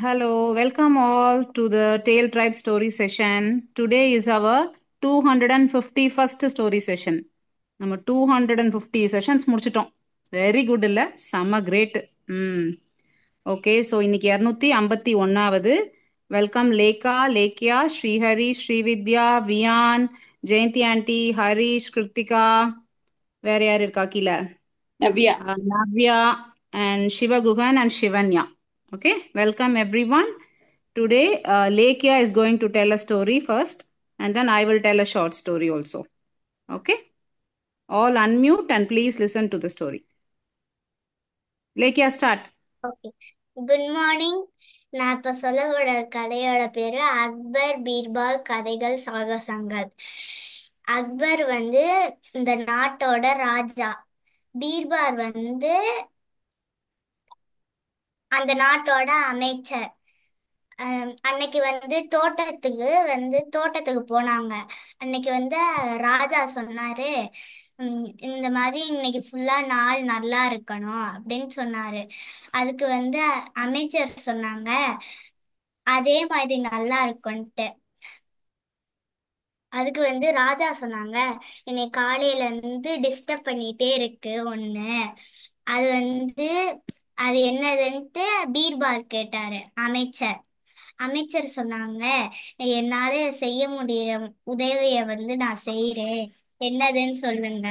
Hello, welcome all to the Tail Tribe story session. Today is our 251st story session. நம்ம 250 sessions முடிச்சிட்டோம். Very good இல்லை, செம்ம great. ம் okay, so இன்னைக்கு 251வது. Welcome Lekha, லேக்கியா, Srihari, Srividya, Viaan, Jayanthi aunty, Harish, Kiruthika, வேற யார் இருக்கா கீழே? Navya. Navya and Shivaguhan and Shivanya. Okay, welcome everyone. Today, Lekia is going to tell a story first, and then I will tell a short story also. Okay, all unmute and please listen to the story. Lekia, start. Okay, good morning. நான் இப்ப சொல்லவோட கதையோட பேரு அக்பர் பீர்பால் கதைகள் சாகசங்கள். அக்பர் வந்து இந்த நாட்டோட ராஜா, பீர்பால் வந்து அந்த நாட்டோட அமைச்சர். அன்னைக்கு வந்து தோட்டத்துக்கு போனாங்க. அன்னைக்கு வந்து ராஜா சொன்னாரு, இந்த மாதிரி இன்னைக்கு ஃபுல்லா நாள் நல்லா இருக்கணும் அப்படின்னு சொன்னாரு. அதுக்கு வந்து அமைச்சர் சொன்னாங்க அதே மாதிரி நல்லா இருக்கும்ட்டு. அதுக்கு வந்து ராஜா சொன்னாங்க, என்னை காலையில இருந்து டிஸ்டர்ப் பண்ணிட்டே இருக்கு ஒண்ணு. அது வந்து அது என்னதுன்ட்டு பீர்பால் கேட்டாரு அமைச்சர். அமைச்சர் சொன்னாங்க, என்னால செய்ய முடியற உதவிய வந்து நான் செய்யறேன், என்னதுன்னு சொல்லுங்க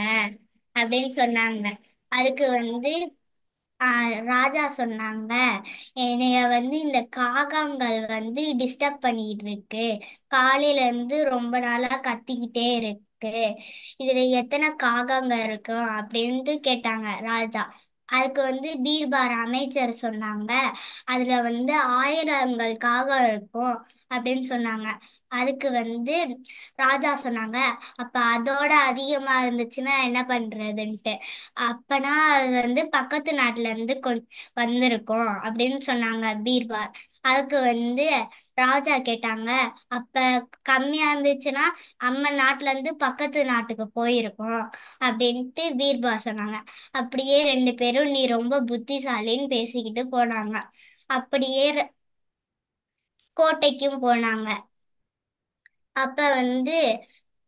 அப்படின்னு சொன்னாங்க. அதுக்கு வந்து ராஜா சொன்னாங்க, என்னைய வந்து இந்த காகங்கள் வந்து டிஸ்டர்ப் பண்ணிட்டு இருக்கு, காலையில இருந்து ரொம்ப நாளா கத்திக்கிட்டே இருக்கு, இதுல எத்தனை காகங்க இருக்கும் அப்படின்ட்டு கேட்டாங்க ராஜா. அதுக்கு வந்து பீர்பார் அமைச்சர் சொன்னாங்க, அதுல வந்து ஆயிரங்கள் காகம் இருக்கும் அப்படின்னு சொன்னாங்க. அதுக்கு வந்து ராஜா சொன்னாங்க, அப்ப அதோட அதிகமா இருந்துச்சுன்னா என்ன பண்றதுன்ட்டு. அப்பனா அது வந்து பக்கத்து நாட்டுல இருந்து வந்திருக்கும் அப்படின்னு சொன்னாங்க பீர்பால். அதுக்கு வந்து ராஜா கேட்டாங்க, அப்ப கம்மியா இருந்துச்சுன்னா நம்ம நாட்டுல இருந்து பக்கத்து நாட்டுக்கு போயிருக்கோம் அப்படின்ட்டு பீர்பால் சொன்னாங்க. அப்படியே ரெண்டு பேரும் நீ ரொம்ப புத்திசாலின்னு பேசிக்கிட்டு போனாங்க. அப்படியே கோட்டைக்கும் போனாங்க. அப்ப வந்து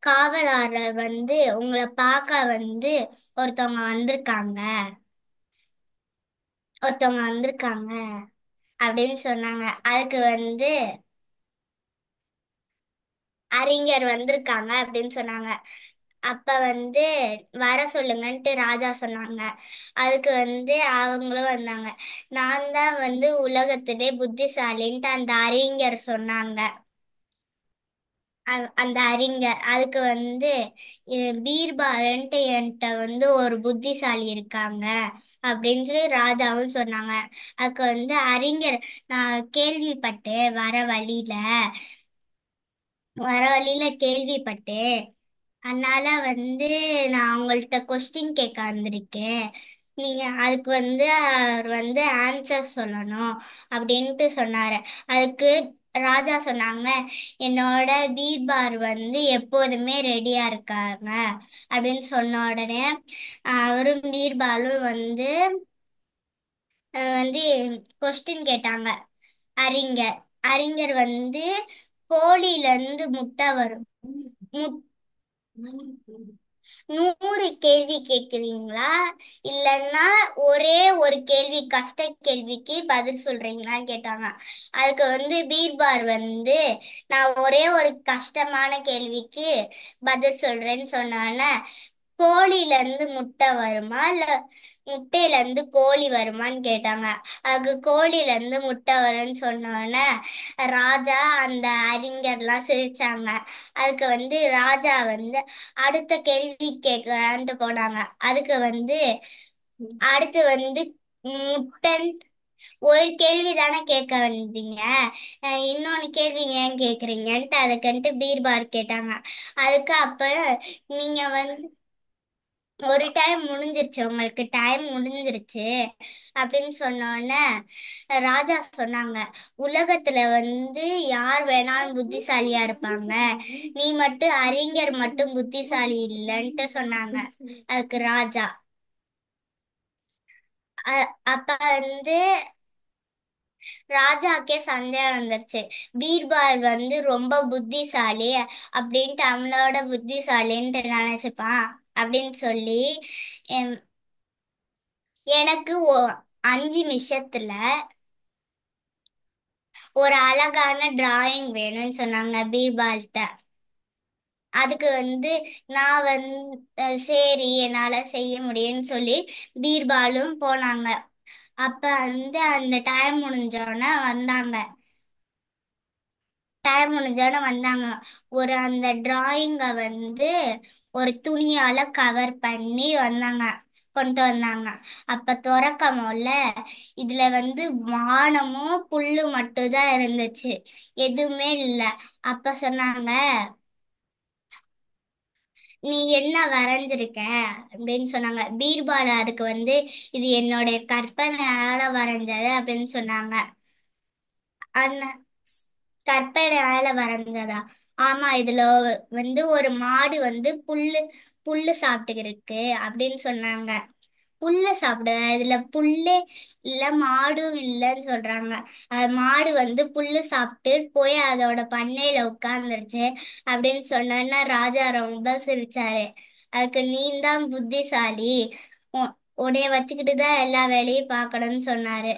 காவலாளர் வந்து உங்களை பார்க்க வந்து ஒருத்தவங்க வந்திருக்காங்க ஒருத்தவங்க வந்திருக்காங்க அப்படின்னு சொன்னாங்க. அதுக்கு வந்து அறிஞர் வந்திருக்காங்க அப்படின்னு சொன்னாங்க. அப்ப வந்து வர சொல்லுங்கன்ட்டு ராஜா சொன்னாங்க. அதுக்கு வந்து அவங்களும் வந்தாங்க. நான் தான் வந்து உலகத்திலே புத்திசாலின்ட்டு அந்த அறிஞர் சொன்னாங்க. அந்த அறிஞர் அதுக்கு வந்து பீர்பாலன்ட்டு என்கிட்ட வந்து ஒரு புத்திசாலி இருக்காங்க அப்படின்னு சொல்லி ராஜாவும் சொன்னாங்க. அதுக்கு வந்து அறிஞர், நான் கேள்விப்பட்டேன் வர வழியில கேள்விப்பட்டேன், அதனால வந்து நான் உங்கள்கிட்ட கொஸ்டின் கேட்க வந்திருக்கேன், நீங்க அதுக்கு வந்து அவர் வந்து ஆன்சர் சொல்லணும் அப்படின்ட்டு சொன்னாரு. அதுக்கு ராஜா சொன்னாங்க, என்னோட பீர்பார் வந்து எப்போதுமே ரெடியா இருக்காங்க அப்படின்னு சொன்ன உடனே அவரும் பீர்பாலும் வந்து வந்து கொஸ்டின் கேட்டாங்க. அறிஞர் அறிஞர் வந்து கோழியில இருந்து முட்டை வரும், 100 கேள்வி கேக்குறீங்களா, இல்லைன்னா ஒரே ஒரு கேள்வி கஷ்ட கேள்விக்கு பதில் சொல்றீங்களான்னு கேட்டாங்க. அதுக்கு வந்து பீர்பார் வந்து, நான் ஒரே ஒரு கஷ்டமான கேள்விக்கு பதில் சொல்றேன்னு சொன்னால, கோழில இருந்து முட்டை வருமா இல்ல முட்டையில இருந்து கோழி வருமான்னு கேட்டாங்க. அதுக்கு கோழில இருந்து முட்டை வரும்னு சொன்னோன்னே ராஜா அந்த அறிஞர்லாம் சிரிச்சாங்க. அதுக்கு வந்து ராஜா வந்து அடுத்த கேள்வி கேட்கலான்ட்டு போனாங்க. அதுக்கு வந்து அடுத்து வந்து முட்டன் ஒரு கேள்வி தானே கேட்க வந்தீங்க, இன்னொன்னு கேள்வி ஏன் கேக்குறீங்கன்ட்டு அதுக்குன்ட்டு பீர்பார் கேட்டாங்க. அதுக்கு அப்ப நீங்க வந்து ஒரு டைம் முடிஞ்சிருச்சு, உங்களுக்கு டைம் முடிஞ்சிருச்சு அப்படின்னு சொன்னோன்னே ராஜா சொன்னாங்க, உலகத்துல வந்து யார் வேணாலும் புத்திசாலியா இருப்பாங்க, நீ மட்டும் அறிஞர் மட்டும் புத்திசாலி இல்லைன்ட்டு சொன்னாங்க. அதுக்கு ராஜா அப்ப வந்து ராஜாக்கே சந்தேகம் வந்துருச்சு. பீர்பால் வந்து ரொம்ப புத்திசாலி அப்படின்ட்டு அவளோட புத்திசாலின்ட்டு நினைச்சுப்பான் அப்படின்னு சொல்லி எம், எனக்கு 5 நிமிஷத்துல ஒரு அழகான டிராயிங் வேணும்னு சொன்னாங்க பீர்பால்கிட்ட. அதுக்கு வந்து நான் வந்து சரி என்னால செய்ய முடியும்னு சொல்லி பீர்பாலும் போனாங்க. அப்ப வந்து அந்த டைம் முடிஞ்சோடனே வந்தாங்க. ஒரு அந்த டிராயிங்கை வந்து ஒரு துணியால கவர் பண்ணி கொண்டு வந்தாங்க. அப்ப திறக்கமோல இதுல வந்து வானமும் புல்லு மட்டும் தான் இருந்துச்சு, எதுவுமே இல்ல. அப்ப சொன்னாங்க, நீ என்ன வரைஞ்சிருக்க அப்படின்னு சொன்னாங்க. பீர்பால் அதுக்கு வந்து இது என்னுடைய கற்பனையால வரைஞ்சது அப்படின்னு சொன்னாங்க. அந்த கற்பனையால வரைஞ்சதா? ஆமா, இதுல வந்து ஒரு மாடு வந்து புல்லு புல்லு சாப்பிட்டு இருக்கு அப்படின்னு சொன்னாங்க. புல்ல சாப்பிடுத, இதுல புல்லே இல்ல மாடும் இல்லைன்னு சொல்றாங்க. மாடு வந்து புல்லு சாப்பிட்டு போய் அதோட பண்ணையில உட்கார்ந்துருச்சு அப்படின்னு சொன்னா ராஜா ரொம்ப சிரிச்சாரு. அதுக்கு நீ தான் புத்திசாலி, உ- உன்னைய வச்சுக்கிட்டு தான் எல்லா வேலையும் பார்க்கணும்னு சொன்னாரு.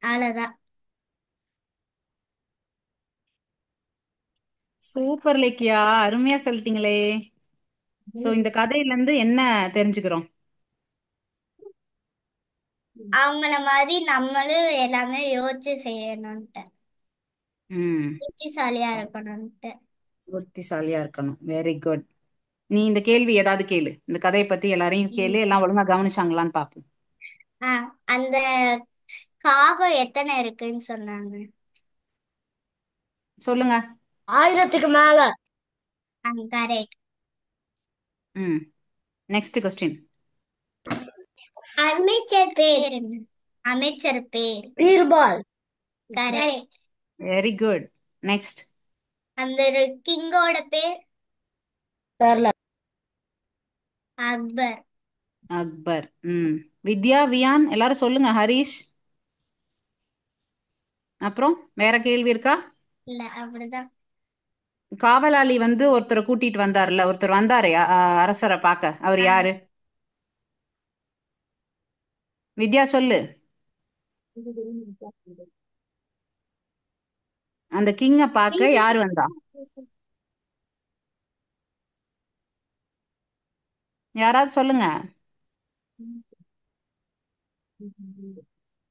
அவ்வளவுதான். சூப்பர் லேக்கியா, அருமையா சொல்லிட்டீங்களே. சோ இந்த கதையில இருந்து என்ன தெரிஞ்சுக்கிறோம்? அவங்கள மாதிரி நம்மளும் எல்லாமே யோசிச்சு செய்யணும்ட்டு, ம். புத்திசாலியா இருக்கணும்ட்டு. புத்திசாலியா இருக்கணும். Very good. நீ இந்த கேள்வி ஏதாவது கேளு, இந்த கதையை பத்தி எல்லாரையும் கேளு, எல்லாம் ஒழுங்கா கவனிச்சாங்களான்னு பாப்போம். அந்த காகம் எத்தனை இருக்குன்னு சொன்னாங்க? சொல்லுங்க. 1000க்கு மேல. கரெக்ட். ம். Next question. அமைச்சர் பேர் என்ன? அமைச்சர் பேர் Birbal. Correct. Very good. Next. அந்த கிங்கோட பேர் தெரியல. அக்பர். அக்பர். ம். வித்யா, வியான் எல்லாரும் சொல்லுங்க. ஹரிஷ், அப்புறம் வேற கேள்வி இருக்கா? இல்ல, அப்படிதான். காவலாளி வந்து ஒருத்தரை கூட்டிட்டு வந்தார்ல, ஒருத்தர் வந்தாரே அரசரை பார்க்க, அவர் யாரு? வித்யா சொல்லு. அந்த கிங்க பார்க்க யார் வந்தா? யாராவது சொல்லுங்க.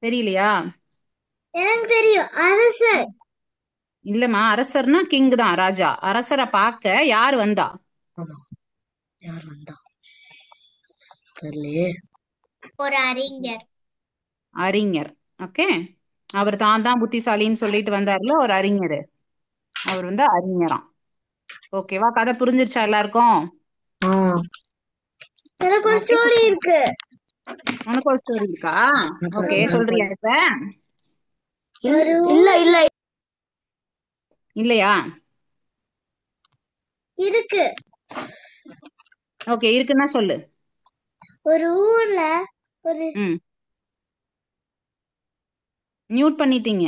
தெரியலையா? எனக்கு தெரியும், அரசர். இல்லம்மா, அரசர்னா கிங் தான், ராஜா. அரசரை பார்க்க யார் வந்தா? யார் வந்தா தெரியலையே. ஒரு அறிஞர். அறிஞர். ஓகே. அவர் தான் புத்திசாலின்னு சொல்லிட்டு வந்தார்ல, ஒரு அறிஞர். அவர் வந்து அறிஞராம். ஓகேவா? கதை புரிஞ்சிருச்சா எல்லாருக்கும்? எனக்கு ஒரு Okay. ஸ்டோரி இருக்கு. உனக்கு ஒரு ஸ்டோரி இருக்கா? ஓகே, சொல்றியா இப்ப? இல்ல இல்ல இல்லையா? இருக்கு. ஓகே, இருக்குன்னா சொல்லு. ஒரு ஊர்ல ஒரு ம். மியூட் பண்ணிட்டீங்க.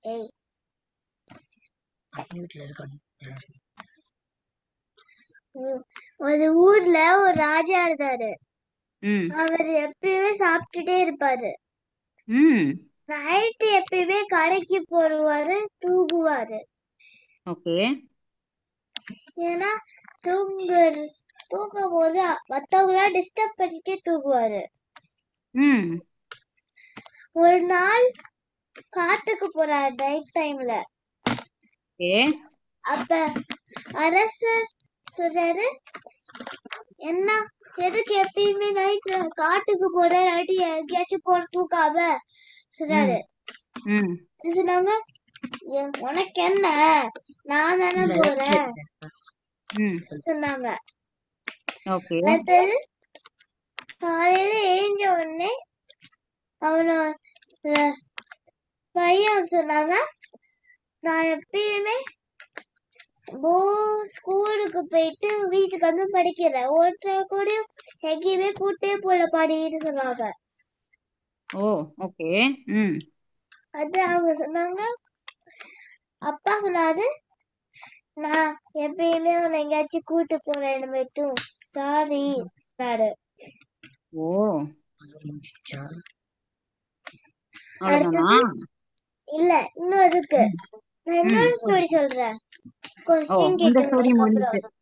ஏய், வீட்ல இருக்காங்க. ஒரு ஊர்ல ஒரு ராஜா இருந்தாரு. ம். அவர் எப்பயுமே சாப்பிட்டுட்டே இருப்பாரு. ம். நைட்டு எப்பயுமே கடைக்கு போடுவாரு, தூங்குவாரு. ஓகே. ஏன்னா தூங்கும் போது மத்தவங்கள டிஸ்டர்ப் பண்ணிட்டே தூங்குவாரு. ம். ஒரு நாள் காட்டுக்கு போறாரு நைட் டைம்ல. ஓகே. அப்ப அரசர் சொல்றாரு, என்ன எதுக்கு எப்பயுமே நைட் காட்டுக்கு போற, நைட்டு எங்கேயாச்சும் போற தூக்காம சொல்றாரு. ம். சொன்னாங்க, உனக்கு என்ன, நான் தானே போறேன் சொன்னாங்க. ஓகே. அடுத்தது காலையில ஏஞ்ச உடனே அவனோட பையன் சொன்னாங்க, நான் எப்பயுமே ஸ்கூலுக்கு போயிட்டு வீட்டுக்கு வந்து படிக்கிறேன், ஒருத்தர் கூட எங்கேயுமே கூட்டே போல படின்னு சொன்னாங்க. ஓ ஓகே. ம் அது அவங்க சொன்னாங்க. அப்பா சொன்னாரு, நான் எப்பயுமே உன்னை எங்கேயாச்சும் கூட்டு போறேன் மட்டும் சாரி சொன்னாரு. ஓ அவ்வளவுதானா? அடுத்தது இல்ல, இன்னும் இருக்கு. நான் ம் இன்னொரு ஸ்டோரி சொல்றேன். ஓ கொஸ்டின் இந்த ஸ்டோரி கேக்குறதுக்கு முடிஞ்சிச்சு. அப்புறம்.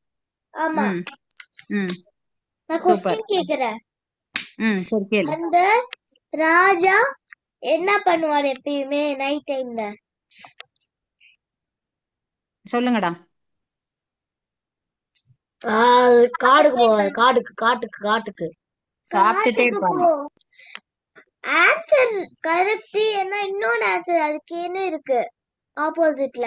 ஆமா, ம் ம் நான் சூப்பர். கொஸ்டின் கேக்குறேன். சரி கேளு. அந்த ராஜா என்ன பண்ணுவார் எப்பயுமே நைட் டைம்ல? சொல்லுங்கடா. காடுக்கு போவாரு. காட்டுக்கு சாப்பிட்டுட்டே காட்டுக்கு இருப்பாரு. போ. Answer correct. என்ன இன்னொன்னு ஆன்சர் அதுக்கு என்ன இருக்கு ஆப்போசிட்ல?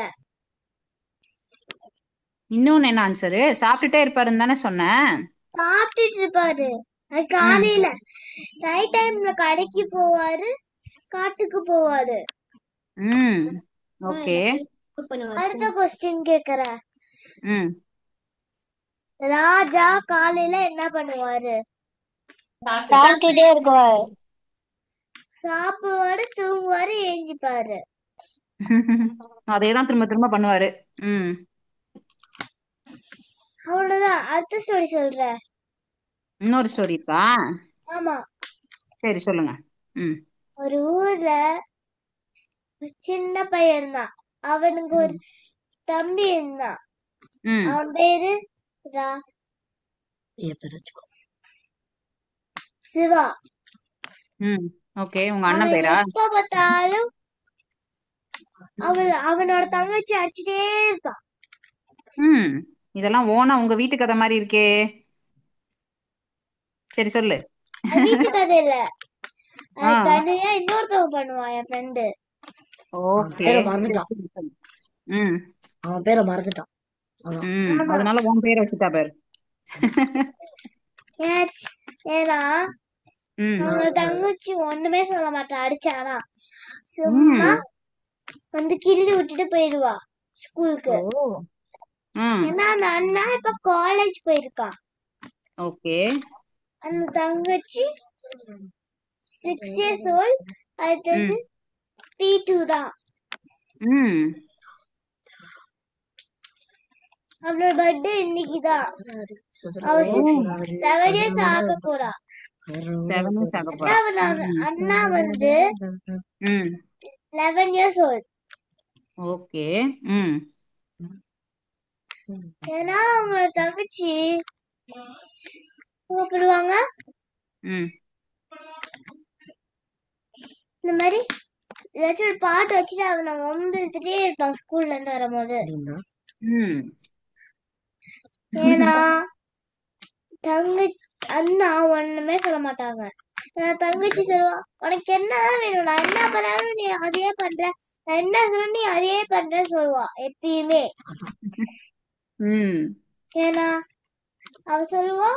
இன்னொன்னு என்ன ஆன்சரு? சாப்பிட்டுட்டே இருப்பாருன்னு தானே சொன்னேன். சாப்பிட்டுட்டு இருப்பாரு. அது ம் காலையில. நைட் டைம்ல கடைக்கு போவாரு, காட்டுக்கு போவாரு. ம் ஓகே. அடுத்த கொஸ்டின் கேக்குறேன். ம் ராஜா காலையில என்ன பண்ணுவாரு? சாப்பிட்டுட்டே இருக்குவாரு. சாப்பிடுவாரு, தூங்குவாரு, ஏஞ்சிப்பாரு. அதே தான் திரும்ப திரும்ப பண்ணுவாரு. ம் அவ்வளவுதான். அடுத்த ஸ்டோரி சொல்றேன். இன்னொரு ஸ்டோரி இருக்கா? ஆமா, சரி சொல்லுங்க. ம் ஒரு ஊர்ல ஒரு சின்ன பையன் இருந்தான். அவனுக்கு ஒரு தம்பி இருந்தான். ம் அவன் பேரு சிவா. ம் ஓகே. உங்க அண்ணன் அவன் பேரா? எப்ப பார்த்தாலும் அவனோட தங்கச்சி அடிச்சுட்டே இருப்பான். ம் இதெல்லாம் ஓனா உங்க வீட்டு கதை மாதிரி இருக்கே. சரி சொல்லு. அது வீட்டு கதை இல்ல, ஆ அது தனியா இன்னொருத்தவங்க பண்ணுவான் என் ஃப்ரெண்டு. ஓகே. பேரை சரி மறந்துட்டான். சரி, சொல்லு. ம் அவன் பேரை மறந்துட்டான். அதான். ம் ஆமா, அதனால உன் பேரை வச்சுட்டா பேர். ஏன்னா ம் அவங்க தங்கச்சி ஒண்ணுமே சொல்ல மாட்டான் அடிச்சானா. சும்மா ம் வந்து கிள்ளி விட்டுட்டு போயிடுவா ஸ்கூலுக்கு. ஓ ம் ஏன்னா அந்த அண்ணா இப்ப காலேஜ் போயிருக்கான். ஓகே. அந்த தங்கச்சி 6 years old. அடுத்தது ம் P2 தான். ம் அவளோட பர்த்டே இன்னைக்குதான். அவ ஓ 7 years ஆக போறா. 7 years ஆக போறா. அண்ணா வந்து ம் 11 years old. ஓகே. ம் ஏன்னா அவங்களோட தங்கச்சி கூப்பிடுவாங்க. ம் இந்த மாதிரி ஏதாச்சும் ஒரு பாட்டு வச்சுட்டு அவனை ஒம்பிழுத்துட்டே இருப்பான் ஸ்கூல்ல இருந்து வரும்போது. ம் ஏன்னா அண்ணா ஒண்ணுமே சொல்ல மாட்டாங்க. தங்கச்சி சொல்லுவா, உனக்கு என்னதான் வேணும், நான் என்ன பண்ணாலும் நீ அதையே பண்ற, நான் என்ன சொல்ல நீ அதையே பண்றேன்னு சொல்லுவா எப்பயுமே. ம் ஏன்னா அவ சொல்லுவா,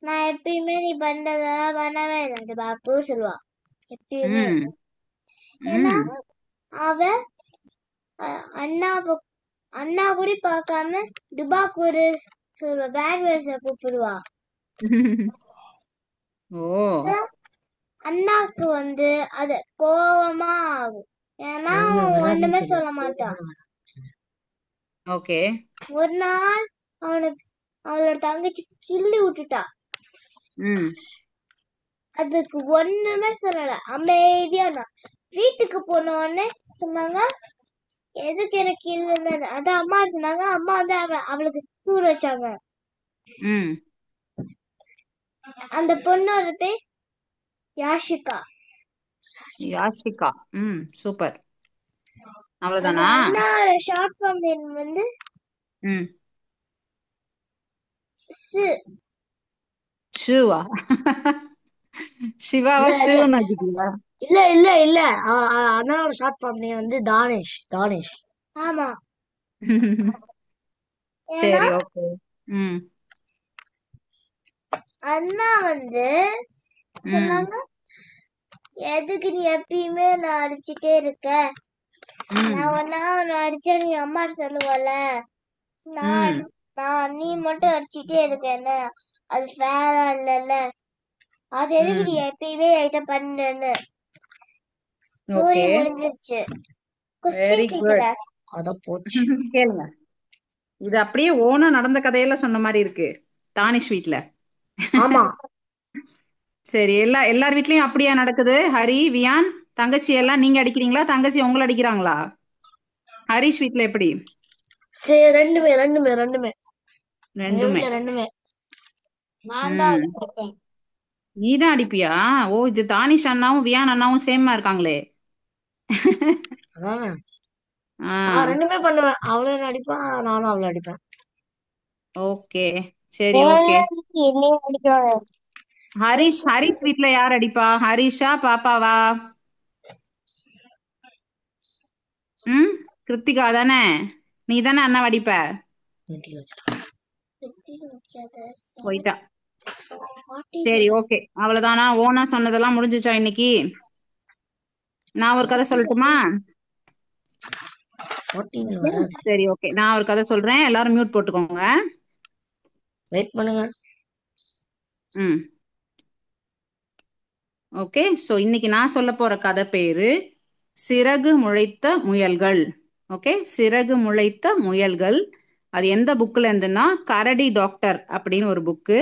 நான் எப்பயுமே நீ பண்றதெல்லாம் பண்ணவே இல்லை பாப்பு சொல்லுவா எப்பயுமே. ம் ஏன்னா ம் அவ அண்ணா கூட பார்க்காம டுபாக்கூர் சொல்லுவா, பேட் வேர்ட்ஸ கூப்பிடுவா. ஓ அண்ணாக்கு வந்து அது கோவமா ஆகும். ஏன்னா அவன் ஒண்ணுமே சொல்ல மாட்டான். ஓகே. ஒரு நாள் அவளோட தங்கச்சி கிள்ளி விட்டுட்டா. ம் அதுக்கு ஒண்ணுமே சொல்லல, அமைதியா இருந்தா. வீட்டுக்கு போன உடனே சொன்னாங்க, எதுக்கு எனக்கு இல்லைன்னு. அதான் அம்மா சொன்னாங்க. அம்மா வந்து அவளுக்கு தூள் வச்சாங்க. ம் அந்த பொண்ணோட பேர் யாஷிகா. யாஷிகா. ம் சூப்பர். அந்த அவ்வளவுதானா? அண்ணாவோட ஷார்ட் ஃபார்ம் நேம் வந்து ம் சு. ஷூவா? சிவாவா இல்ல ஷூன்னு வச்சுக்கீங்களா? இல்ல இல்ல இல்ல அண்ணாவோட ஷார்ட் ஃபார்ம் நேம் வந்து தானேஷ். ஆமா, ஏன்னா சரி ஓகே. ம் அண்ணா வந்து ம் சொன்னாங்க, எதுக்கு நீ எப்பயுமே நான் அடிச்சுட்டே இருக்க, ம் நான் அடிச்சா நீ அம்மா சொல்லுவல, ம் நான் நீ மட்டும் அடிச்சுட்டே இருக்க, என்ன அது ஃபேரா இல்லல்ல அது எதுக்கு ம் நீ எப்பயுமே என்கிட்ட பண்ணு? ஸ்டோரி ஓகே முடிஞ்சிருச்சு. வெரி கொஸ்டின் குட் கேக்குறேன். அதான் போச்சு. கேளுங்க. இது அப்படியே ஓனா நடந்த கதையெல்லாம் சொன்ன மாதிரி இருக்கு தானிஷ் வீட்ல. ஆமா. சரி, எல்லார் வீட்லயும் அப்படியா நடக்குது? ஹரி, வியான், தங்கச்சி எல்லாம் நீங்க அடிக்கிறீங்களா, தங்கச்சி உங்களை அடிக்கிறாங்களா? ஹரிஷ் வீட்ல எப்படி? சரி, ரெண்டுமே ரெண்டுமே ரெண்டுமே எங்க ரெண்டுமே. வீட்ல ரெண்டுமே. நான் தான் ம் அடிப்பேன். நீ தான் அடிப்பியா? ஓ, இது தானிஷ் அண்ணாவும் வியான் அண்ணாவும் சேமா இருக்காங்களே. அதானே. ஆ நான் ரெண்டுமே பண்ணுவேன். அவளும் என்ன அடிப்பா, நானும் அவளை அடிப்பேன். ஓகே, சரி ஓகே. என்னையும் அடிக்கிறாங்க. ஹரிஷ் வீட்ல யார் அடிப்பா? ஹரிஷா பாப்பாவா? ம் கிருத்திகா தானே? நீ தானே அண்ணா அடிப்ப? வீட்டுல வச்சுட்டு. போயிட்டா. சரி ஓகே, அவ்வளவுதானா? ஓனா சொன்னதெல்லாம் முடிஞ்சுச்சா இன்னைக்கு? நான் ஒரு கதை சொல்லட்டுமா? 14 வராது. சரி ஓகே, நான் ஒரு கதை சொல்றேன், எல்லாரும் மியூட் போட்டுக்கோங்க. வெயிட் பண்ணுங்க. ம் ஓகே, ஸோ இன்னைக்கு நான் சொல்ல போற கதை பேரு சிறகு முளைத்த முயல்கள். ஓகே, சிறகு முளைத்த முயல்கள். அது எந்த புக்ல இருந்துன்னா கரடி டாக்டர் அப்படின்னு ஒரு புக்கு.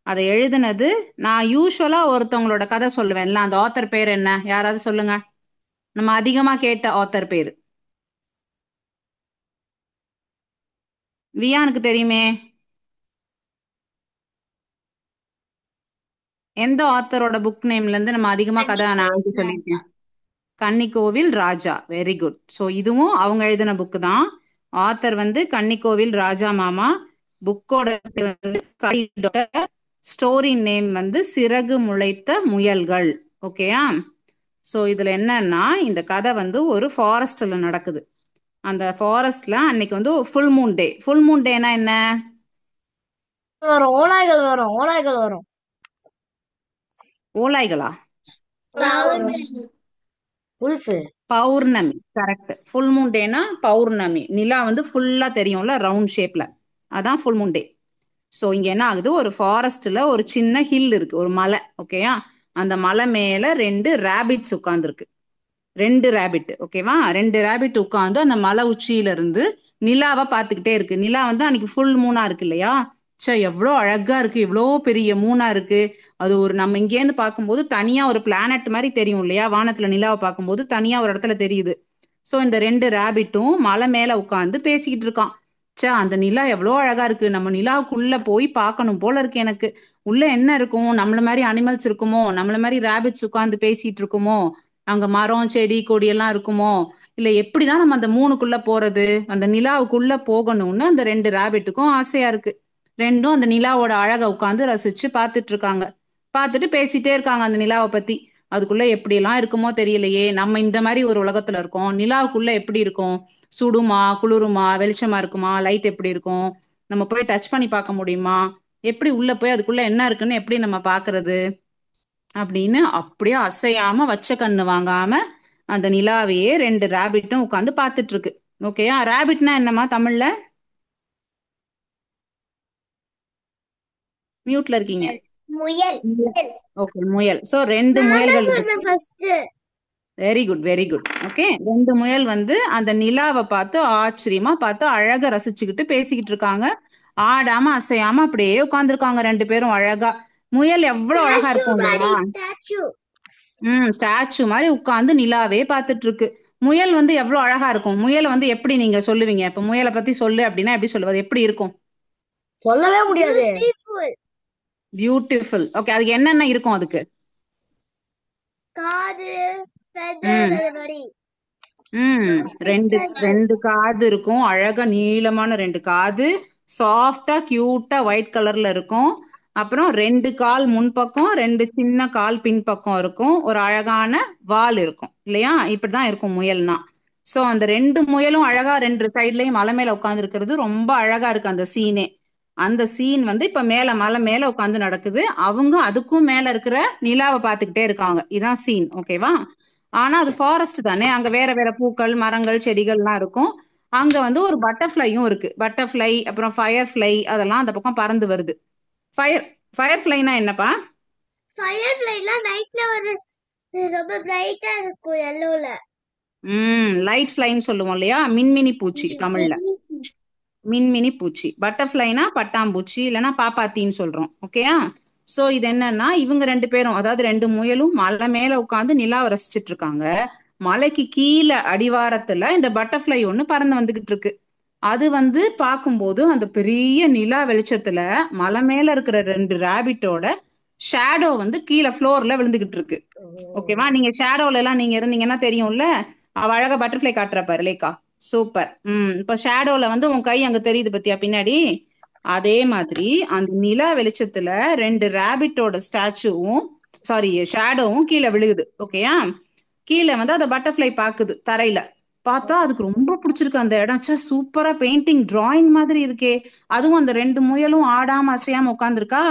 அதை எழுதுனது, நான் யூஸ்வலா ஒருத்தவங்களோட கதை சொல்லுவேன்ல, அந்த ஆத்தர் பேர் என்ன? யாராவது சொல்லுங்க, நம்ம அதிகமா கேட்ட ஆத்தர் பேரு. வியானுக்கு தெரியுமே. எந்த ஆத்தரோட புக் நேம்ல இருந்து நம்ம அதிகமா கதை நான் வந்து சொல்லியிருக்கேன்? Kannikovil Raja. Very good. So இதுவும் அவங்க எழுதின புக்கு தான். ஆத்தர் வந்து கன்னிக்கோவில் ராஜா மாமா. புக்கோட வந்து ஸ்டோரி நேம் வந்து சிறகு முளைத்த முயல்கள். ஓகேயா? ஸோ இதுல என்னன்னா, இந்த கதை வந்து ஒரு ஃபாரஸ்ட்ல நடக்குது. அந்த ஃபாரஸ்ட்ல அன்னைக்கு வந்து full moon day. Full moon டேனா என்ன? வரும், ஓநாய்கள் வரும், ஓநாய்கள் வரும். ஓலாய்களா? உல்ஃபு. பௌர்ணமி. கரெக்ட். ஃபுல் மூன் டேனா பௌர்ணமி. நிலா வந்து ஃபுல்லா தெரியும்ல, ரவுண்ட் ஷேப்ல. அதான் ஃபுல் மூன் டே. ஸோ இங்க என்ன ஆகுது, ஒரு ஃபாரஸ்ட்ல ஒரு சின்ன ஹில் இருக்கு, ஒரு மலை. ஓகேயா? அந்த மலை மேல ரெண்டு ரேபிட்ஸ் உட்கார்ந்துருக்கு. ரெண்டு ரேபிட். ஓகேவா? ரெண்டு ரேபிட் உட்கார்ந்து அந்த மலை உச்சியில இருந்து நிலாவை பார்த்துக்கிட்டே இருக்கு. நிலா வந்து அன்னைக்கு ஃபுல் மூனா இருக்கு இல்லையா? ச்சே, எவ்வளோ அழகா இருக்கு, இவ்வளோ பெரிய மூனா இருக்கு. அது ஒரு நம்ம இங்கேருந்து பார்க்கும்போது தனியா ஒரு பிளானட் மாதிரி தெரியும் இல்லையா? வானத்துல நிலாவை பார்க்கும்போது தனியா ஒரு இடத்துல தெரியுது. ஸோ இந்த ரெண்டு ரேபிட்டும் மலை மேல உட்காந்து பேசிக்கிட்டு இருக்கான். ச்சே, அந்த நிலா எவ்வளோ அழகா இருக்கு, நம்ம நிலாவுக்குள்ள போய் பார்க்கணும் போல இருக்கு எனக்கு. உள்ள என்ன இருக்கும்? நம்மள மாதிரி அனிமல்ஸ் இருக்குமோ? நம்மள மாதிரி ரேபிட்ஸ் உட்காந்து பேசிட்டு இருக்குமோ? அங்க மரம் செடி கொடி எல்லாம் இருக்குமோ? இல்ல எப்படிதான் நம்ம அந்த மூணுக்குள்ள போறது? அந்த நிலாவுக்குள்ள போகணும்னு அந்த ரெண்டு ரேபிட்டுக்கும் ஆசையா இருக்கு. ரெண்டும் அந்த நிலாவோட அழகை உட்காந்து ரசிச்சு பார்த்துட்டு இருக்காங்க. பார்த்துட்டு பேசிட்டே இருக்காங்க அந்த நிலாவை பத்தி. அதுக்குள்ள எப்படி எல்லாம் இருக்குமோ தெரியலையே, நம்ம இந்த மாதிரி ஒரு உலகத்துல இருக்கோம், நிலாவுக்குள்ள எப்படி இருக்கும்? சுடுமா, குளிருமா, வெளிச்சமா இருக்குமா, லைட் எப்படி இருக்கும்? நம்ம போய் டச் பண்ணி பார்க்க முடியுமா? எப்படி உள்ள போய் அதுக்குள்ள என்ன இருக்குன்னு எப்படி நம்ம பார்க்கிறது? அப்படின்னு அப்படியே அசையாம வச்ச கண்ணு வாங்காம அந்த நிலாவையே ரெண்டு ரேபிட்டும் உட்காந்து பார்த்துட்டு இருக்கு. ஓகேயா? ரேபிட்னா என்னம்மா தமிழ்ல? மியூட்ல இருக்கீங்க. முயல். ஓகே, முயல். சோ ரெண்டு நான் முயல்கள் தான் இருக்கு. சொன்னேன் first. Very good, very good. Okay, ரெண்டு முயல் வந்து அந்த நிலாவை பார்த்து ஆச்சரியமா பார்த்து அழகா ரசிச்சுக்கிட்டு பேசிக்கிட்டு இருக்காங்க. ஆடாம அசையாம அப்படியே உட்கார்ந்துருக்காங்க ரெண்டு பேரும் அழகா. முயல் எவ்வளவு அழகா ஸ்டாச்சு இருக்கும் மாதிரி, இல்லையா? ஸ்டாச்சு. ஸ்டாச்சு மாதிரி உட்கார்ந்து நிலாவே பார்த்துட்டு இருக்கு. முயல் வந்து எவ்வளவு அழகா இருக்கும். முயலை வந்து எப்படி நீங்க சொல்லுவீங்க? இப்ப முயலை பத்தி சொல்லு அப்படின்னா எப்படி சொல்லுவது? எப்படி இருக்கும்? சொல்லவே முடியாது. பியூட்டிஃபுல். பியூட்டிஃபுல். ஓகே, அதுக்கு என்னென்ன இருக்கும் அதுக்கு? காது, ஃபெதர், ம் அது மாதிரி. ம் ரெண்டு ரெண்டு காது இருக்கும், அழகா நீளமான ரெண்டு காது. சாஃப்டா கியூட்டா ஒயிட் கலர்ல இருக்கும். அப்புறம் ரெண்டு கால் முன்பக்கம், ரெண்டு சின்ன கால் பின்பக்கம் இருக்கும். ஒரு அழகான வால் இருக்கும் இல்லையா? இப்படிதான் இருக்கும் முயல்னா. சோ அந்த ரெண்டு முயலும் அழகா ரெண்டு சைட்லயும் மலை மேல உட்கார்ந்து இருக்கிறது ரொம்ப அழகா இருக்கு அந்த சீனே. அந்த சீன் வந்து இப்ப மேல மலை மேல உட்கார்ந்து நடக்குது. அவங்க அதுக்கும் மேல இருக்கிற நிலாவை பார்த்துக்கிட்டே இருக்காங்க. இதான் சீன். ஓகேவா? ஆனா அது ஃபாரஸ்ட் தானே, அங்க வேற வேற பூக்கள் மரங்கள் செடிகள்லாம் இருக்கும். அங்க வந்து ஒரு பட்டர்ஃப்ளையும் இருக்கு. பட்டர்ஃப்ளை, அப்புறம் ஃபயர் ஃப்ளை, அதெல்லாம் அந்த பக்கம் பறந்து வருது. ஃபயர் ஃபயர் ஃப்ளைனா என்னப்பா? ஃபயர்ஃப்ளைலாம் நைட்ல ஒரு ரொம்ப பிரைட்டா இருக்கும் yellowல. லைட் ஃப்ளைன்னு சொல்லுவோம் இல்லையா? மின்மினி பூச்சி தமிழ்ல. மின்மினி பூச்சி. பட்டர்ஃப்ளைனா பட்டாம்பூச்சி இல்லைன்னா பாப்பாத்தின்னு சொல்றோம். ஓகேயா? சோ இது என்னன்னா இவங்க 2 பேரும் அதாவது 2 முயலும் மலை மேல உட்காந்து நிலாவை ரசிச்சிட்டு இருக்காங்க. மலைக்கு கீழே அடிவாரத்துல இந்த பட்டர்ஃப்ளை ஒண்ணு பறந்து வந்துகிட்டு இருக்கு. அது வந்து பார்க்கும்போது அந்த பெரிய நிலா வெளிச்சத்துல மலை மேல இருக்கிற 2 ரேபிட்டோட ஷேடோ வந்து கீழே ஃப்ளோர்ல விழுந்துகிட்டு இருக்கு. ஓகேவா? நீங்க ஷேடோல எல்லாம் நீங்க இருந்தீங்கன்னா தெரியும்ல. அவ அழகா பட்டர்ஃப்ளை காட்டுற பாரு லேக்கா. சூப்பர். இப்ப ஷேடோல வந்து உன் கை அங்க தெரியுது பத்தியா பின்னாடி? அதே மாதிரி அந்த நிலா வெளிச்சத்துல 2 ரேபிட்டோட ஸ்டாச்சுவும் ஷேடோவும் கீழே விழுகுது. ஓகேயா? கீழே வந்து அந்த பட்டர்ஃப்ளை பாக்குது தரையில. பார்த்தா அதுக்கு ரொம்ப பிடிச்சிருக்கு அந்த இடம். ச்சே சூப்பரா பெயிண்டிங் டிராயிங் மாதிரி இருக்கே. அதுவும் அந்த 2 முயலும் ஆடாம அசையாம உட்காந்துருக்கா.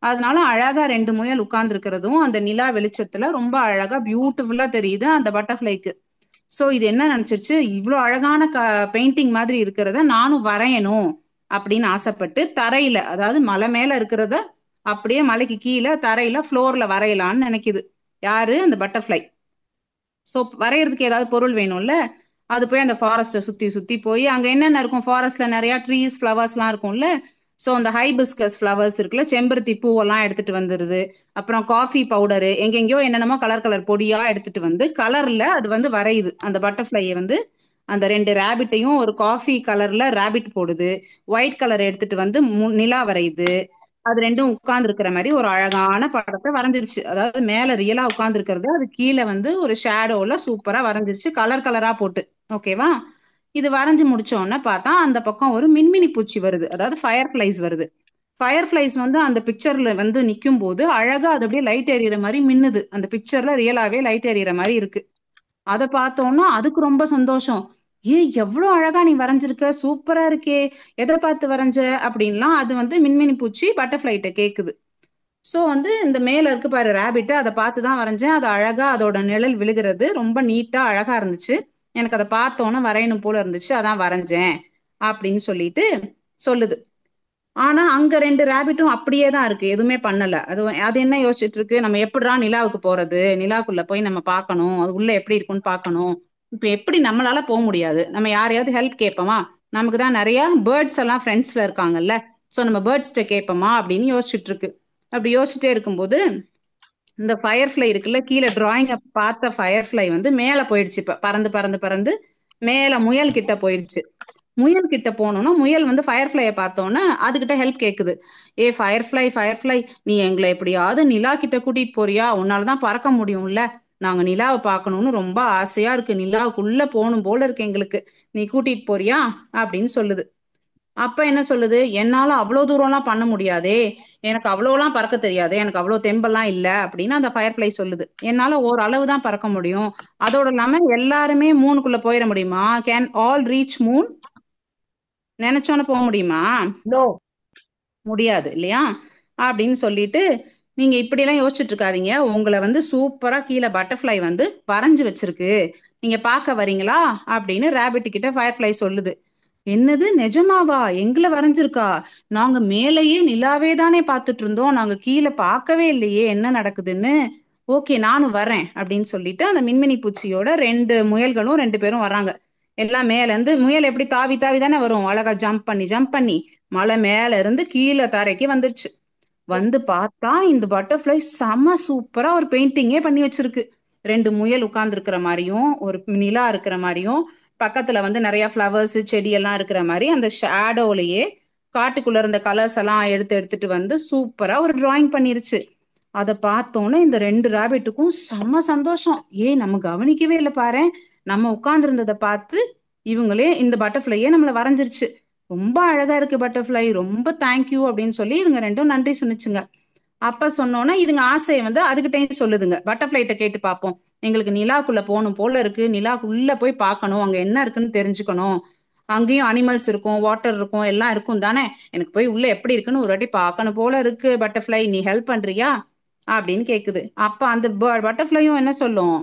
அதனால அழகா 2 முயல் உட்கார்ந்து இருக்கிறதும் அந்த நிலா வெளிச்சத்துல ரொம்ப அழகா பியூட்டிஃபுல்லா தெரியுது அந்த பட்டர்ஃப்ளைக்கு. சோ இது என்ன நினைச்சிருச்சு, இவ்வளோ அழகான பெயிண்டிங் மாதிரி இருக்கிறத நானும் வரையணும் அப்படின்னு ஆசைப்பட்டு தரையில அதாவது மலை மேல இருக்கிறத அப்படியே மலைக்கு கீழே தரையில ஃப்ளோர்ல வரையலான்னு நினைக்குது. யாரு? அந்த பட்டர்ஃப்ளை. சோ வரையறதுக்கு ஏதாவது பொருள் வேணும்ல. அது போய் அந்த ஃபாரஸ்ட்டை சுத்தி சுத்தி போய் அங்க என்னென்ன இருக்கும், ஃபாரஸ்ட்ல நிறைய ட்ரீஸ் ஃப்ளவர்ஸ்லாம் இருக்கும்ல. ஸோ அந்த ஹைபிஸ்கஸ் ஃப்ளவர்ஸ் இருக்குல்ல, செம்பருத்தி பூவெல்லாம் எடுத்துட்டு வந்துருது. அப்புறம் காஃபி பவுடரு எங்கெங்கயோ என்னென்னமோ கலர் கலர் பொடியா எடுத்துட்டு வந்து கலர்ல அது வந்து வரையுது. அந்த பட்டர்ஃப்ளையை வந்து அந்த 2 ரேபிட்டையும் ஒரு காஃபி கலர்ல ரேபிட் போடுது. ஒயிட் கலர் எடுத்துட்டு வந்து நிலா வரையுது. அது ரெண்டும் உட்கார்ந்து இருக்கிற மாதிரி ஒரு அழகான படத்தை வரைஞ்சிருச்சு. அதாவது மேல ரியலா உட்கார்ந்து இருக்கிறது, அது கீழே வந்து ஒரு ஷேடோல சூப்பரா வரைஞ்சிருச்சு கலர் கலரா போட்டு. ஓகேவா? இது வரைஞ்சு முடிச்சோன்னு பார்த்தா அந்த பக்கம் ஒரு மின்மினி பூச்சி வருது. அதாவது ஃபயர் ஃபிளைஸ் வருது. ஃபயர் ஃபிளைஸ் வந்து அந்த பிக்சர்ல வந்து நிக்கும் போது அழகா அது அப்படியே லைட் எறிகிற மாதிரி மின்னுது. அந்த பிக்சர்ல ரியலாவே லைட் எறிகிற மாதிரி இருக்கு. அதை பார்த்தோன்னா அதுக்கு ரொம்ப சந்தோஷம். எவ்வளோ அழகா நீ வரைஞ்சிருக்க, சூப்பரா இருக்கே, எதை பார்த்து வரைஞ்ச அப்படின்லாம் அது வந்து மின்மினி பூச்சி பட்டர்ஃப்ளைட்ட கேக்குது. ஸோ வந்து இந்த மேல இருக்கு பாரு ரேபிட், அதை பார்த்து தான் வரைஞ்சேன். அது அழகா அதோட நிழல் விழுகிறது ரொம்ப நீட்டா அழகா இருந்துச்சு. எனக்கு அதை பார்த்தோன்னே வரையணும் போல இருந்துச்சு, அதான் வரைஞ்சேன் அப்படின்னு சொல்லிட்டு சொல்லுது. ஆனா அங்க 2 ரேபிட்டும் அப்படியே தான் இருக்கு, எதுவுமே பண்ணல. அது என்ன யோசிச்சுட்டு இருக்கு, நம்ம எப்படிடா நிலாவுக்கு போறது, நிலாவுக்குள்ள போய் நம்ம பார்க்கணும், அது உள்ள எப்படி இருக்குன்னு பார்க்கணும். இப்ப எப்படி நம்மளால போக முடியாது, நம்ம யாரையாவது ஹெல்ப் கேட்போமா? நமக்கு தான் நிறைய பேர்ட்ஸ் எல்லாம் ஃப்ரெண்ட்ஸ்ல இருக்காங்கல்ல. ஸோ நம்ம பேர்ட்ஸ்கிட்ட கேட்போமா அப்படின்னு யோசிச்சுட்டு இருக்கு. அப்படி யோசிச்சுட்டே இருக்கும்போது இந்த ஃபயர்ஃப்ளை இருக்குல்ல, கீழே டிராயிங்கை பார்த்த ஃபயர்ஃப்ளை வந்து மேல போயிடுச்சு. இப்ப பறந்து பறந்து பறந்து மேல முயல் கிட்ட போயிடுச்சு. முயல் கிட்ட போனோம்னா முயல் வந்து ஃபயர்ஃப்ளையை பார்த்தோன்னே அதுகிட்ட ஹெல்ப் கேட்குது. ஃபயர்ஃப்ளை ஃபயர்ஃப்ளை, நீ எங்களை எப்படியாவது நிலா கிட்ட கூட்டிட்டு போறியா? உன்னால தான் பறக்க முடியும்ல. நாங்க நிலாவை பார்க்கணும்னு ரொம்ப ஆசையா இருக்கு, நிலாவுக்குள்ள போகணும் போல இருக்கு எங்களுக்கு, நீ கூட்டிட்டு போறியா அப்படின்னு சொல்லுது. அப்ப என்ன சொல்லுது, என்னால அவ்வளோ தூரம்லாம் பண்ண முடியாதே, எனக்கு அவ்வளோலாம் பறக்க தெரியாது, எனக்கு அவ்வளோ தெம்பெல்லாம் இல்ல அப்படின்னு அந்த ஃபயர்ஃப்ளை சொல்லுது. என்னால ஓரளவு தான் பறக்க முடியும். அதோட இல்லாம எல்லாருமே மூணுக்குள்ள போயிட முடியுமா? Can all reach moon? நினைச்சோன்னு போக முடியுமா? நோ. முடியாது இல்லையா? அப்படின்னு சொல்லிட்டு நீங்க இப்படியெல்லாம் யோசிச்சுட்டு இருக்காதீங்க, உங்களை வந்து சூப்பரா கீழே பட்டர்ஃப்ளை வந்து வரைஞ்சு வச்சிருக்கு, நீங்க பார்க்க வரீங்களா அப்படின்னு ரேபிட் கிட்ட ஃபயர்ஃப்ளை சொல்லுது. என்னது, நிஜமாவா? எங்களை வரைஞ்சிருக்கா? நாங்க மேலேயே நிலாவே தானே பார்த்துட்டு இருந்தோம், நாங்க கீழே பார்க்கவே இல்லையே என்ன நடக்குதுன்னு. ஓகே நானும் வரேன் அப்படின்னு சொல்லிட்டு அந்த மின்மினி பூச்சியோட 2 முயல்களும் 2 பேரும் வராங்க. எல்லாம் மேல இருந்து முயல் எப்படி தாவி தாவி தானே வரும், அழகா ஜம்ப் பண்ணி ஜம்ப் பண்ணி மலை மேல இருந்து கீழே தரைக்கு வந்துருச்சு. வந்து பார்த்தா இந்த பட்டர்ஃப்ளை செம சூப்பரா ஒரு பெயிண்டிங்கே பண்ணி வச்சிருக்கு. 2 முயல் உட்கார்ந்து இருக்கிற மாதிரியும் ஒரு நிலா இருக்கிற மாதிரியும் பக்கத்துல வந்து நிறைய ஃப்ளவர்ஸ் செடி எல்லாம் இருக்கிற மாதிரி அந்த ஷேடோலயே காட்டுக்குள்ள இருந்த கலர்ஸ் எல்லாம் எடுத்துட்டு வந்து சூப்பரா ஒரு டிராயிங் பண்ணிருச்சு. அதை பார்த்தோன்னே இந்த 2 ராபிட்டுக்கும் செம்ம சந்தோஷம். நம்ம கவனிக்கவே இல்லை பாரேன், நம்ம உட்கார்ந்து இருந்ததை பார்த்து இவங்களே இந்த பட்டர்ஃப்ளையே நம்மளை வரைஞ்சிருச்சு. ரொம்ப அழகா இருக்கு பட்டர்ஃப்ளை, ரொம்ப தேங்க்யூ அப்படின்னு சொல்லி இதுங்க 2ம் நன்றி சொன்னிச்சுங்க. அப்ப சொன்னோன்னா இதுங்க ஆசையை வந்து அதுகிட்டையும் சொல்லுதுங்க. பட்டர்ஃப்ளைட்ட கேட்டு பார்ப்போம், எங்களுக்கு நிலாக்குள்ள போகணும் போல இருக்கு, நிலாக்குள்ள போய் பார்க்கணும், அங்க என்ன இருக்குன்னு தெரிஞ்சுக்கணும், அங்கேயும் அனிமல்ஸ் இருக்கும், வாட்டர் இருக்கும், எல்லாம் இருக்கும் தானே, எனக்கு போய் உள்ள எப்படி இருக்குன்னு ஒரு வாட்டி பார்க்கணும் போல இருக்கு பட்டர்ஃப்ளை, நீ ஹெல்ப் பண்றியா அப்படின்னு கேக்குது. அப்ப அந்த பட்டர்ஃப்ளையும் என்ன சொல்லும்,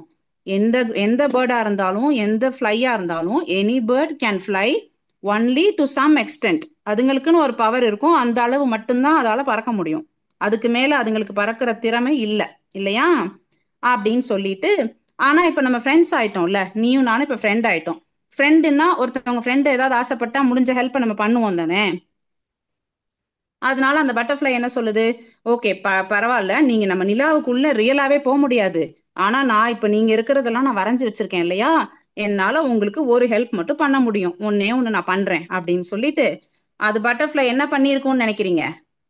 எந்த எந்த பேர்டா இருந்தாலும் எந்த ஃப்ளையா இருந்தாலும் any bird can fly only to some extent. அதுங்களுக்குன்னு ஒரு பவர் இருக்கும், அந்த அளவு மட்டும்தான் அதால பறக்க முடியும். அதுக்கு மேல அதுங்களுக்கு பறக்கிற திறமை இல்ல இல்லையா அப்படின்னு சொல்லிட்டு ஆனா இப்ப நம்ம ஃப்ரெண்ட்ஸ் ஆயிட்டோம்ல நீயும் நானும் இப்ப ஃப்ரெண்ட் ஆயிட்டோம் ஃப்ரெண்டுன்னா ஒருத்தவங்க ஃப்ரெண்டு ஏதாவது ஆசைப்பட்டா முடிஞ்ச ஹெல்ப் நம்ம பண்ணுவோம் தானே அதனால அந்த பட்டர்ஃப்ளை என்ன சொல்லுது ஓகே பரவாயில்ல நீங்க நம்ம நிலாவுக்குள்ள ரியலாவே போக முடியாது ஆனா நான் இப்ப நீங்க இருக்கிறதெல்லாம் நான் வரைஞ்சு வச்சிருக்கேன் இல்லையா என்னால உங்களுக்கு ஒரு ஹெல்ப் மட்டும் பண்ண முடியும் ஒன்னே ஒண்ணு நான் பண்றேன் அப்படின்னு சொல்லிட்டு அது பட்டர்ஃப்ளை என்ன பண்ணிருக்கும்னு நினைக்கிறீங்க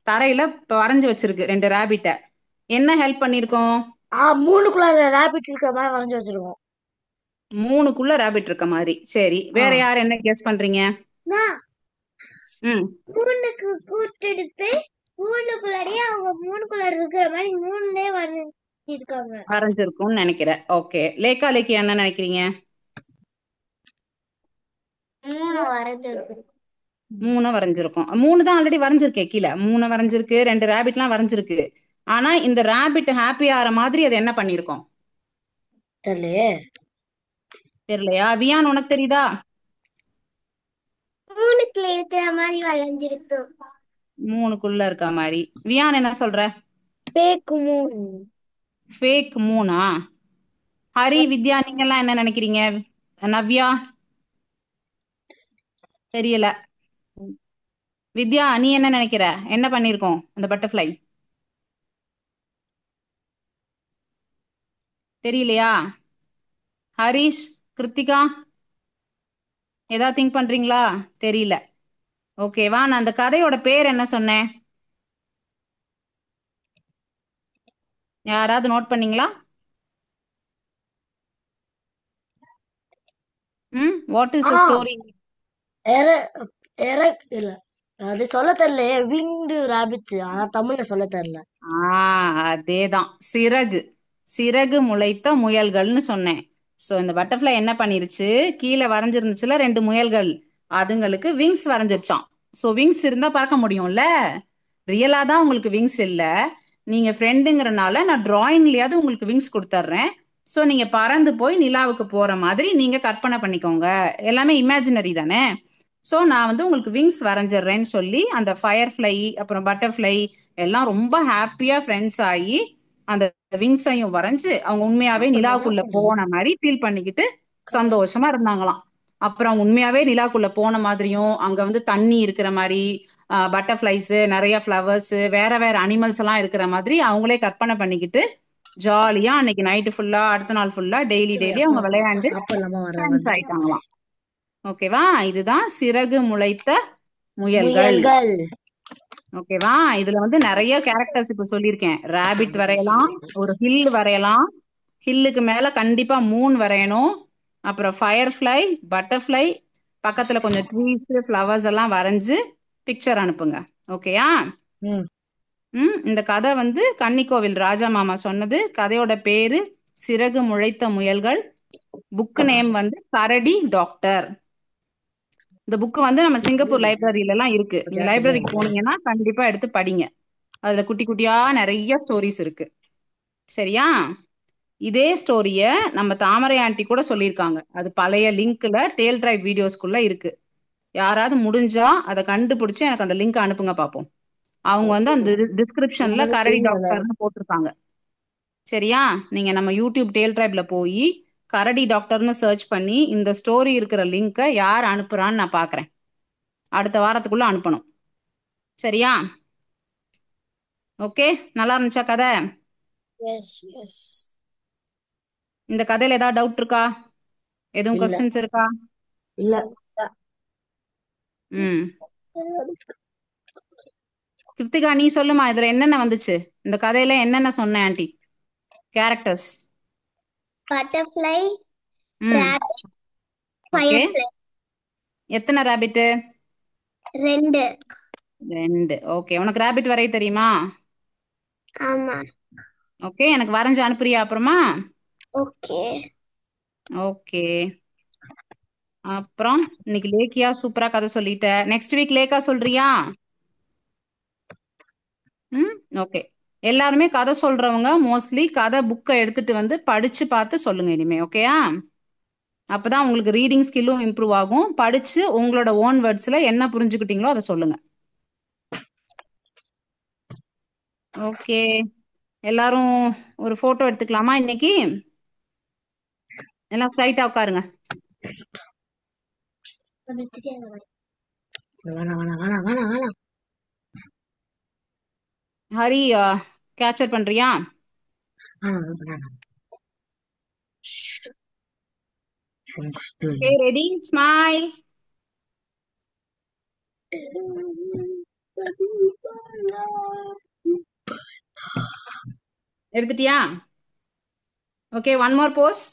தரையில வரைஞ்சு வச்சிருக்கு ரெண்டு ரேபிட்ட என்ன ஹெல்ப் பண்ணிருக்கோம் 3 ரேபிட் இருக்கிற மாதிரி வரைஞ்சு வச்சிருக்கோம். 3க்குள்ள ரேபிட் இருக்க மாதிரி சரி வேற யார் என்ன கெஸ் பண்றீங்க நான் ம் 3க்கு கூட்டிட்டு போய் 3க்குள்ளாடியே அவங்க 3க்குள்ள இருக்கிற மாதிரி 3லயே வரைஞ்சிருக்காங்க. வரைஞ்சிருக்கும்னு நினைக்கிறேன் ஓகே லேக்கா என்ன நினைக்கிறீங்க 3 வரைஞ்சிருக்கு. 3 வரைஞ்சிருக்கும் 3 தான் ஆல்ரெடி வரைஞ்சிருக்கே கீழே 3 வரைஞ்சிருக்கு 2 ரேபிட்லாம் வரைஞ்சிருக்கு ஆனா இந்த ரேபிட் ஹாப்பி ஆற மாதிரி அது என்ன பண்ணிருக்கோம் தெரியலையே. தெரியலையா வியான் உனக்கு தெரியுதா 3க்குள்ள இருக்கிற மாதிரி வரைஞ்சிருக்கு. 3க்குள்ள இருக்க மாதிரி வியான் என்ன சொல்ற ஃபேக் மூன். ஃபேக் 3ஆ ஹரி வித்யா நீங்க எல்லாம் என்ன நினைக்கிறீங்க நவ்யா தெரியல வித்யா நீ என்ன நினைக்கிற என்ன பண்ணிருக்கோம் அந்த பட்டர்ஃப்ளை தெரியலையா ஹரிஷ் கிருத்திகா ஏதாவது திங்க் பண்றீங்களா தெரியல ஓகேவா நான் அந்த கதையோட பேர் என்ன சொன்னேன் யாராவது நோட் பண்ணீங்களா what is uh the story எரக் இல்ல, அது சொல்ல தெரியலையே. விங்டு ரேபிட்ஸ், ஆனா தமிழ்ல சொல்ல தெரியல. அதேதான் சிறகு சிறகு முளைத்த முயல்கள்னு சொன்னேன் சோ இந்த பட்டர்ஃப்ளை என்ன பண்ணிருச்சு கீழே வரைஞ்சிருந்துச்சுல 2 முயல்கள் அதுங்களுக்கு விங்ஸ் வரைஞ்சிருச்சான் சோ விங்ஸ் இருந்தா பறக்க முடியும்ல ரியலா தான் உங்களுக்கு விங்ஸ் இல்ல நீங்க ஃப்ரெண்டுங்கிறனால நான் டிராயிங்லயாவது உங்களுக்கு விங்ஸ் கொடுத்துட்றேன் சோ நீங்க பறந்து போய் நிலாவுக்கு போற மாதிரி நீங்க கற்பனை பண்ணிக்கோங்க எல்லாமே இமேஜினரி தானே சோ நான் வந்து உங்களுக்கு விங்ஸ் வரைஞ்சிடுறேன்னு சொல்லி அந்த ஃபயர்ஃப்ளை அப்புறம் பட்டர்ஃப்ளை எல்லாம் ரொம்ப ஹாப்பியா ஃப்ரெண்ட்ஸ் ஆகி அந்த விங்ஸையும் வரைஞ்சு அவங்க உண்மையாவே நிலாவுக்குள்ள போன மாதிரி ஃபீல் பண்ணிக்கிட்டு சந்தோஷமா இருந்தாங்களாம் அப்புறம் அவங்க உண்மையாவே நிலாக்குள்ள போன மாதிரியும் அங்க வந்து தண்ணி இருக்கிற மாதிரி பட்டர்ஃப்ளைஸ் நிறைய ஃப்ளவர்ஸ் வேற வேற அனிமல்ஸ் எல்லாம் இருக்கிற மாதிரி அவங்களே கற்பனை பண்ணிக்கிட்டு ஜாலியா அன்னைக்கு நைட்டு ஃபுல்லா அடுத்த நாள் ஃபுல்லா டெய்லி அவங்க விளையாண்டு சாப்பிடலாமா வர ஃப்ரெண்ட்ஸ் ஆயிட்டாங்களாம் ஓகேவா இதுதான் சிறகு முளைத்த முயல்கள் முயல்கள். ஓகேவா இதுல வந்து நிறைய கேரக்டர்ஸ் இப்ப சொல்லியிருக்கேன் ராபிட் வரையலாம் ஒரு ஹில் வரையலாம் ஹில்லுக்கு மேல கண்டிப்பா மூன் வரையணும் அப்புறம் ஃபயர்ஃப்ளை பட்டர்ஃப்ளை பக்கத்துல கொஞ்சம் ட்ரீஸ் ஃப்ளவர்ஸ் எல்லாம் வரைஞ்சு பிக்சர் அனுப்புங்க ஓகேயா ம். இந்த கதை வந்து கன்னிக்கோவில் ராஜா மாமா சொன்னது கதையோட பேரு சிறகு முளைத்த முயல்கள் புக் நேம் வந்து கரடி டாக்டர் இந்த புக் வந்து நம்ம சிங்கப்பூர் லைப்ரரியில எல்லாம் இருக்கு நீங்க லைப்ரரிக்கு போனீங்கன்னா கண்டிப்பா எடுத்து படிங்க அதுல குட்டி குட்டியா நிறைய ஸ்டோரிஸ் இருக்கு சரியா இதே ஸ்டோரிய நம்ம தாமரை ஆண்டி கூட சொல்லியிருக்காங்க அது பழைய லிங்க்ல டேல் டிரைவ் வீடியோஸ்குள்ள இருக்கு யாராவது முடிஞ்சா அதை கண்டுபிடிச்சு எனக்கு அந்த லிங்க் அனுப்புங்க பார்ப்போம் அவங்க வந்து அந்த டிஸ்கிரிப்ஷன்ல கரடி டாக்டர்னு போட்டிருக்காங்க சரியா நீங்க நம்ம யூடியூப் டேல் டிரைவ்ல போய் கரடி டாக்டர்னு சர்ச் பண்ணி இந்த ஸ்டோரி இருக்கிற லிங்கை யார் அனுப்புறான்னு நான் பார்க்குறேன் அடுத்த வாரத்துக்குள்ள அனுப்பணும் சரியா ஓகே நல்லா இருந்துச்சா கதை எஸ் எஸ். இந்த கதையில ஏதாவது டவுட் இருக்கா எதுவும் இல்ல கொஸ்டின்ஸ் இருக்கா இல்ல. ம் கிருத்திகா நீ சொல்லுமா இதுல என்னென்ன வந்துச்சு இந்த கதையில என்னென்ன சொன்னேன் ஆண்டி கேரக்டர்ஸ் பட்டர்ஃப்ளை, ம் ராபிட், ஓகே ஃபயர்ஃப்ளை. எத்தனை ரேபிட்டு 2. 2 ஓகே உனக்கு ரேபிட் வரைய தெரியுமா ஆமா. ஓகே எனக்கு வரைஞ்சு அனுப்புறியா அப்புறமா ஓகே. ஓகே அப்புறம் இன்னைக்கு லேக்கியா சூப்பரா கதை சொல்லிட்ட நெக்ஸ்ட் வீக் லேக்கா சொல்றியா ஓகே எல்லாருமே கதை சொல்றவங்க மோஸ்ட்லி கதை புக்கை எடுத்துட்டு வந்து படிச்சு பார்த்து சொல்லுங்க இனிமே ஓகேயா அப்பதான் உங்களுக்கு ரீடிங் ஸ்கில்லும் இம்ப்ரூவ் ஆகும் படிச்சு உங்களோட ஓன் வேர்ட்ஸ்ல என்ன புரிஞ்சுக்கிட்டீங்களோ அதை சொல்லுங்க ஓகே, எல்லாரும் ஒரு போட்டோ எடுத்துக்கலாமா இன்னைக்கு? எல்லாம் ஸ்ட்ரைட்டா உட்காருங்க. வேணாம் வேணாம் வேணாம் வேணாம் வேணாம். ஹரி கேப்சர் பண்றியா? வேணாம் வேணாம். Okay, ready, smile. எடுத்துட்டியா? Okay, one more pose.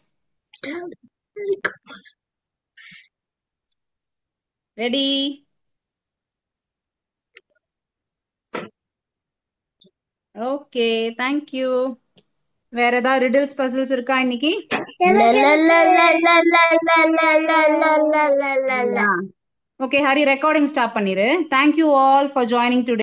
Ready? Okay, thank you. வேற ஏதாவது ரிடில்ஸ் பசில்ஸ் இருக்கா இன்னைக்கு? ஓகே, ஹரி ரெக்கார்டிங் ஸ்டாப் பண்ணிரு. Thank you all for joining today.